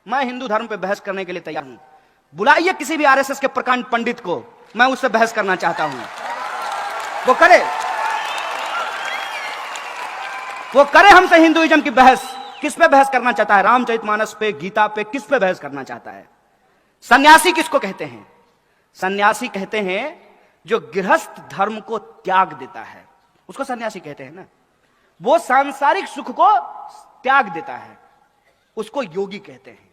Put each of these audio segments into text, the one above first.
मैं हिंदू धर्म पे बहस करने के लिए तैयार हूं। बुलाइए किसी भी आरएसएस के प्रकांड पंडित को, मैं उससे बहस करना चाहता हूं। वो करे हमसे हिंदुइज्म की बहस। किस पे बहस करना चाहता है? रामचरितमानस पे, गीता पे, किस पे बहस करना चाहता है? सन्यासी किसको कहते हैं? सन्यासी कहते हैं जो गृहस्थ धर्म को त्याग देता है, उसको सन्यासी कहते हैं ना। वो सांसारिक सुख को त्याग देता है, उसको योगी कहते हैं।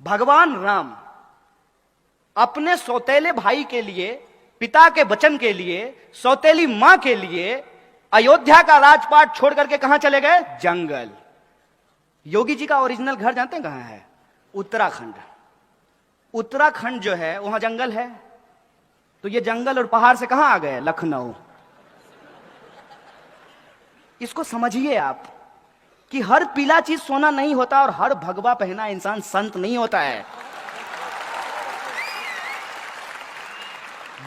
भगवान राम अपने सौतेले भाई के लिए, पिता के वचन के लिए, सौतेली मां के लिए अयोध्या का राजपाट छोड़ करके कहां चले गए? जंगल। योगी जी का ओरिजिनल घर जानते हैं कहां है? उत्तराखंड। उत्तराखंड जो है वहां जंगल है, तो ये जंगल और पहाड़ से कहां आ गए? लखनऊ। इसको समझिए आप कि हर पीला चीज सोना नहीं होता और हर भगवा पहना इंसान संत नहीं होता है।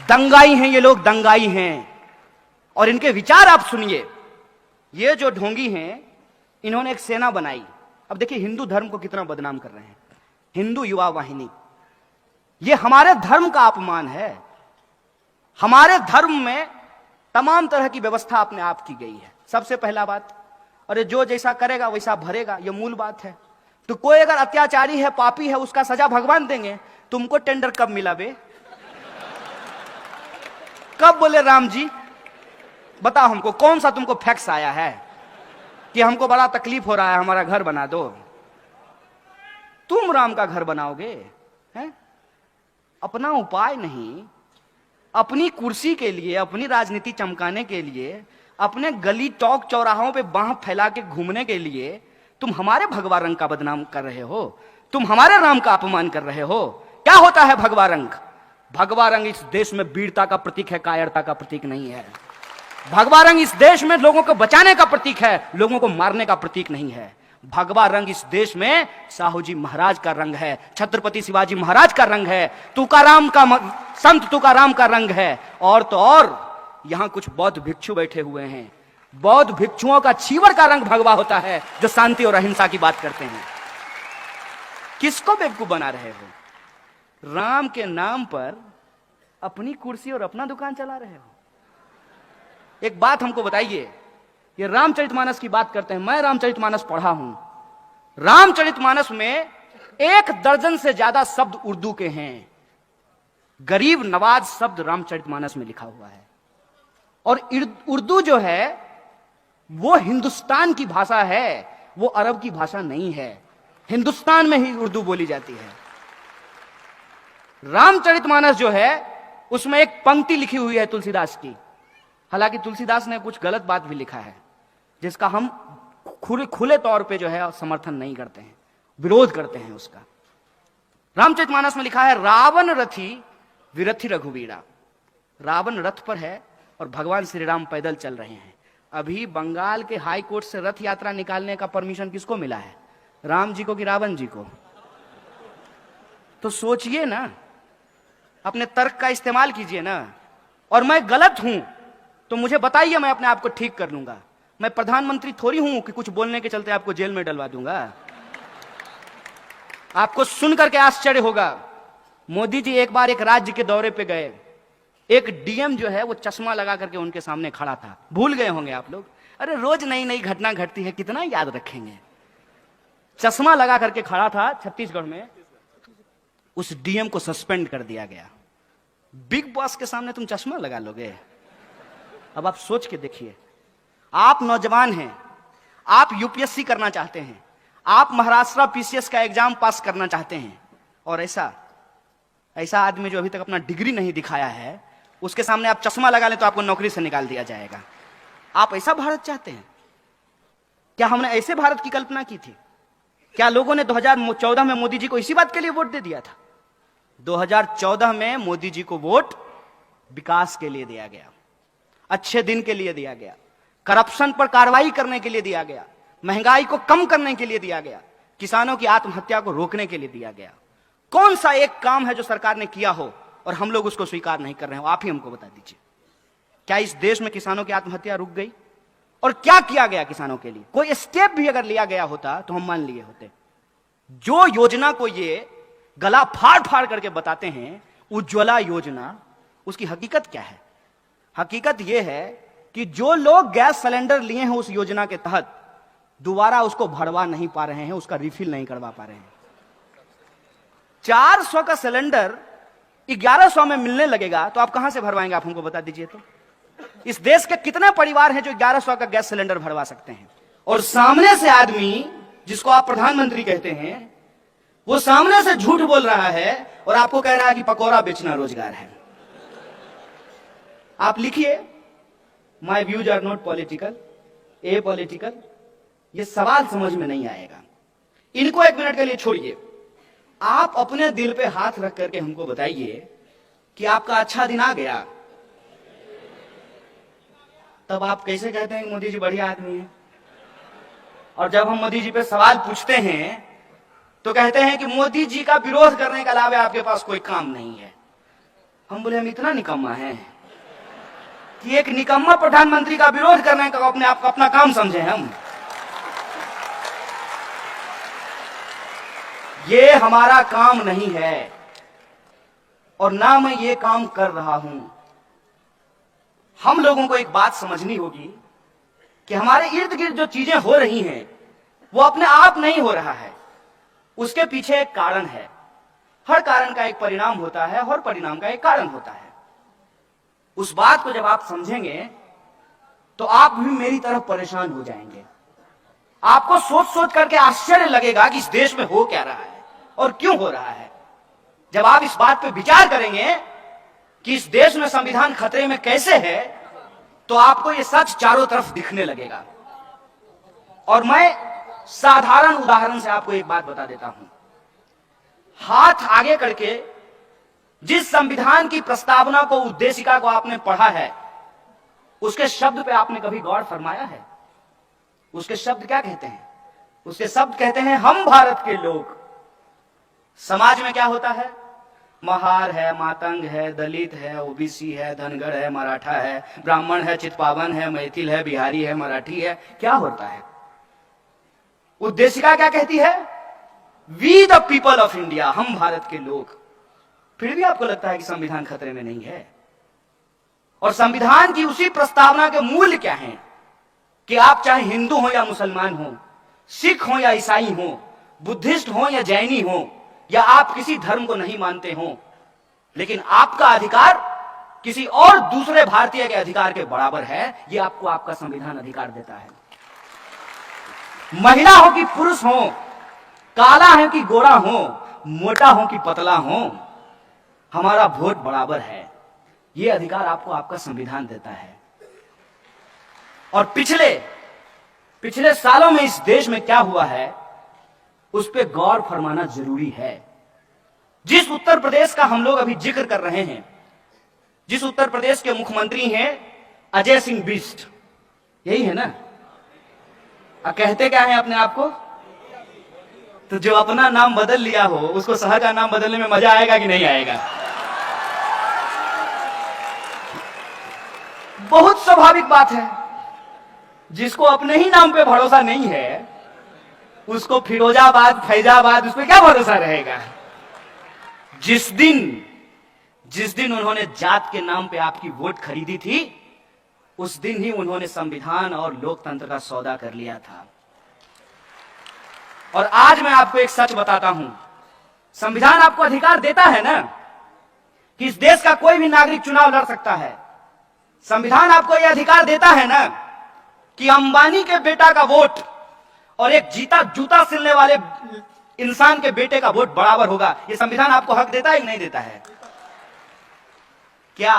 दंगाई हैं ये लोग, दंगाई हैं। और इनके विचार आप सुनिए। ये जो ढोंगी हैं, इन्होंने एक सेना बनाई। अब देखिए हिंदू धर्म को कितना बदनाम कर रहे हैं। हिंदू युवा वाहिनी, ये हमारे धर्म का अपमान है। हमारे धर्म में तमाम तरह की व्यवस्था अपने आप की गई है। सबसे पहला बात, अरे जो जैसा करेगा वैसा भरेगा, ये मूल बात है। तो कोई अगर अत्याचारी है, पापी है, उसका सजा भगवान देंगे। तुमको टेंडर कब मिला बे? कब बोले राम जी? बताओ हमको, कौन सा तुमको फैक्स आया है कि हमको बड़ा तकलीफ हो रहा है, हमारा घर बना दो? तुम राम का घर बनाओगे? हैं? अपना उपाय नहीं, अपनी कुर्सी के लिए, अपनी राजनीति चमकाने के लिए, अपने गली चौक चौराहों पे बांह फैला के घूमने के लिए तुम हमारे भगवा रंग का बदनाम कर रहे हो। तुम हमारे राम का अपमान कर रहे हो। क्या होता है भगवा रंग? भगवा रंग इस देश में वीरता का प्रतीक है, कायरता का प्रतीक नहीं है। भगवा रंग इस देश में लोगों को बचाने का प्रतीक है, लोगों को मारने का प्रतीक नहीं है। भगवा रंग इस देश में साहू जी महाराज का रंग है, छत्रपति शिवाजी महाराज का रंग है, तुकाराम का, संत तुकाराम का रंग है। और तो और यहां कुछ बौद्ध भिक्षु बैठे हुए हैं। बौद्ध भिक्षुओं का चीवर का रंग भगवा होता है, जो शांति और अहिंसा की बात करते हैं। किसको बेवकूफ बना रहे हो? राम के नाम पर अपनी कुर्सी और अपना दुकान चला रहे हो। एक बात हमको बताइए, ये रामचरितमानस की बात करते हैं। मैं रामचरितमानस पढ़ा हूं। रामचरितमानस में 1 दर्जन से ज्यादा शब्द उर्दू के हैं। गरीब नवाज शब्द रामचरितमानस में लिखा हुआ है। और उर्दू जो है वो हिंदुस्तान की भाषा है, वो अरब की भाषा नहीं है। हिंदुस्तान में ही उर्दू बोली जाती है। रामचरितमानस जो है उसमें एक पंक्ति लिखी हुई है तुलसीदास की। हालांकि तुलसीदास ने कुछ गलत बात भी लिखा है, जिसका हम खुले तौर पे जो है समर्थन नहीं करते हैं, विरोध करते हैं उसका। रामचरितमानस में लिखा है, रावण रथी विरथी रघुवीरा। रावण रथ पर है और भगवान श्री राम पैदल चल रहे हैं। अभी बंगाल के हाई कोर्ट से रथ यात्रा निकालने का परमिशन किसको मिला है? राम जी को कि रावण जी को? तो सोचिए ना, अपने तर्क का इस्तेमाल कीजिए ना। और मैं गलत हूं तो मुझे बताइए, मैं अपने आप को ठीक कर लूंगा। मैं प्रधानमंत्री थोड़ी हूं कि कुछ बोलने के चलते आपको जेल में डलवा दूंगा। आपको सुन करके आश्चर्य होगा, मोदी जी एक बार एक राज्य के दौरे पे गए। एक डीएम जो है वो चश्मा लगा करके उनके सामने खड़ा था। भूल गए होंगे आप लोग, अरे रोज नई नई घटना घटती है, कितना याद रखेंगे। चश्मा लगा करके खड़ा था छत्तीसगढ़ में। उस डीएम को सस्पेंड कर दिया गया। बिग बॉस के सामने तुम चश्मा लगा लोगे? अब आप सोच के देखिए, आप नौजवान हैं, आप यूपीएससी करना चाहते हैं, आप महाराष्ट्र पीसीएस का एग्जाम पास करना चाहते हैं, और ऐसा आदमी जो अभी तक अपना डिग्री नहीं दिखाया है, उसके सामने आप चश्मा लगा लें तो आपको नौकरी से निकाल दिया जाएगा। आप ऐसा भारत चाहते हैं क्या? हमने ऐसे भारत की कल्पना की थी क्या? लोगों ने 2014 में मोदी जी को इसी बात के लिए वोट दे दिया था। 2014 में मोदी जी को वोट विकास के लिए दिया गया, अच्छे दिन के लिए दिया गया, करप्शन पर कार्रवाई करने के लिए दिया गया, महंगाई को कम करने के लिए दिया गया, किसानों की आत्महत्या को रोकने के लिए दिया गया। कौन सा एक काम है जो सरकार ने किया हो और हम लोग उसको स्वीकार नहीं कर रहे हो? आप ही हमको बता दीजिए। क्या इस देश में किसानों की आत्महत्या रुक गई? और क्या किया गया किसानों के लिए? कोई स्टेप भी अगर लिया गया होता तो हम मान लिए होते। जो योजना को ये गला फाड़ फाड़ करके बताते हैं उज्ज्वला योजना, उसकी हकीकत क्या है? हकीकत यह है कि जो लोग गैस सिलेंडर लिए हैं उस योजना के तहत दोबारा उसको भरवा नहीं पा रहे हैं, उसका रिफिल नहीं करवा पा रहे हैं। 400 का सिलेंडर 1100 में मिलने लगेगा तो आप कहां से भरवाएंगे? आप हमको बता दीजिए तो। इस देश के कितने परिवार हैं जो 1100 का गैस सिलेंडर भरवा सकते हैं? और सामने से आदमी जिसको आप प्रधानमंत्री कहते हैं, वो सामने से झूठ बोल रहा है और आपको कह रहा है कि पकौड़ा बेचना रोजगार है। आप लिखिए, my views are not political, apolitical. ये सवाल समझ में नहीं आएगा। इनको 1 मिनट के लिए छोड़िए। आप अपने दिल पे हाथ रख करके हमको बताइए कि आपका अच्छा दिन आ गया, तब आप कैसे कहते हैं मोदी जी बढ़िया आदमी है? और जब हम मोदी जी पे सवाल पूछते हैं तो कहते हैं कि मोदी जी का विरोध करने के अलावा आपके पास कोई काम नहीं है। हम बोले हम इतना निकम्मा है कि एक निकम्मा प्रधानमंत्री का विरोध करने का अपने आप को अपना काम समझे हम? ये हमारा काम नहीं है और ना मैं ये काम कर रहा हूं। हम लोगों को एक बात समझनी होगी कि हमारे इर्द गिर्द जो चीजें हो रही हैं वो अपने आप नहीं हो रहा है, उसके पीछे एक कारण है। हर कारण का एक परिणाम होता है, हर परिणाम का एक कारण होता है। उस बात को जब आप समझेंगे तो आप भी मेरी तरह परेशान हो जाएंगे। आपको सोच सोच करके आश्चर्य लगेगा कि इस देश में हो क्या रहा है और क्यों हो रहा है। जब आप इस बात पे विचार करेंगे कि इस देश में संविधान खतरे में कैसे है, तो आपको यह सच चारों तरफ दिखने लगेगा। और मैं साधारण उदाहरण से आपको एक बात बता देता हूं। हाथ आगे करके जिस संविधान की प्रस्तावना को, उद्देशिका को आपने पढ़ा है, उसके शब्द पे आपने कभी गौर फरमाया है? उसके शब्द क्या कहते हैं? उसके शब्द कहते हैं हम भारत के लोग। समाज में क्या होता है? महार है, मातंग है, दलित है, ओबीसी है, धनगर है, मराठा है, ब्राह्मण है, चितपावन है, मैथिल है, बिहारी है, मराठी है। क्या होता है? उद्देशिका क्या कहती है? We the people of India, हम भारत के लोग। फिर भी आपको लगता है कि संविधान खतरे में नहीं है। और संविधान की उसी प्रस्तावना के मूल्य क्या हैं कि आप चाहे हिंदू हो या मुसलमान हो, सिख हो या ईसाई हो, बुद्धिस्ट हो या जैनी हो, या आप किसी धर्म को नहीं मानते हो, लेकिन आपका अधिकार किसी और दूसरे भारतीय के अधिकार के बराबर है। यह आपको आपका संविधान अधिकार देता है। महिला हो कि पुरुष हो, काला है कि गोरा हो, मोटा हो कि पतला हो, हमारा वोट बराबर है। यह अधिकार आपको आपका संविधान देता है। और पिछले सालों में इस देश में क्या हुआ है उस पर गौर फरमाना जरूरी है। जिस उत्तर प्रदेश का हम लोग अभी जिक्र कर रहे हैं, जिस उत्तर प्रदेश के मुख्यमंत्री हैं अजय सिंह बिष्ट, यही है ना? कहते क्या है अपने आप को? तो जो अपना नाम बदल लिया हो उसको शहर का नाम बदलने में मजा आएगा कि नहीं आएगा? बहुत स्वाभाविक बात है। जिसको अपने ही नाम पे भरोसा नहीं है उसको फिरोजाबाद, फैजाबाद, उस पर क्या भरोसा रहेगा? जिस दिन उन्होंने जात के नाम पे आपकी वोट खरीदी थी, उस दिन ही उन्होंने संविधान और लोकतंत्र का सौदा कर लिया था। और आज मैं आपको एक सच बताता हूं, संविधान आपको अधिकार देता है ना कि इस देश का कोई भी नागरिक चुनाव लड़ सकता है। संविधान आपको यह अधिकार देता है ना कि अंबानी के बेटा का वोट और एक जूता सिलने वाले इंसान के बेटे का वोट बराबर होगा। यह संविधान आपको हक देता है कि नहीं देता है? क्या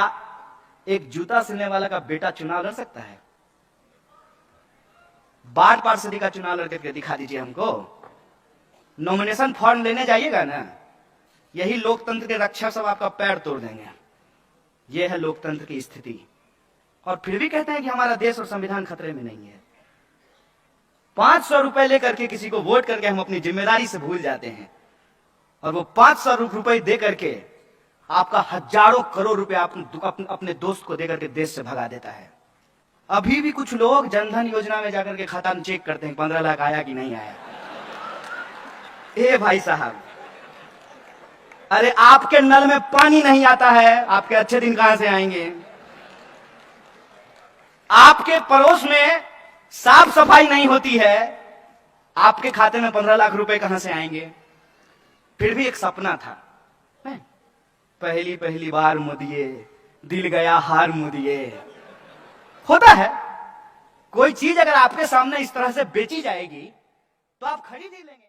एक जूता सिलने वाला का बेटा चुनाव लड़ सकता है? वार्ड पार्षदी का चुनाव लड़ करके दिखा दीजिए हमको। नॉमिनेशन फॉर्म लेने जाइएगा ना, यही लोकतंत्र के रक्षक सब आपका पैर तोड़ देंगे। यह है लोकतंत्र की स्थिति। और फिर भी कहते हैं कि हमारा देश और संविधान खतरे में नहीं है। 500 रुपए लेकर के किसी को वोट करके हम अपनी जिम्मेदारी से भूल जाते हैं, और वो 500 रुपए दे करके आपका हजारों करोड़ रुपए अपने दोस्त को देकर के देश से भगा देता है। अभी भी कुछ लोग जनधन योजना में जाकर के खाता चेक करते हैं 15 लाख आया कि नहीं आया। ए भाई साहब, अरे आपके नल में पानी नहीं आता है, आपके अच्छे दिन कहां से आएंगे? आपके पड़ोस में साफ सफाई नहीं होती है, आपके खाते में 15 लाख रुपए कहां से आएंगे? फिर भी एक सपना था, पहली पहली बार मुदिए, दिल गया हार मुदिए। होता है, कोई चीज अगर आपके सामने इस तरह से बेची जाएगी तो आप खरीद ही लेंगे।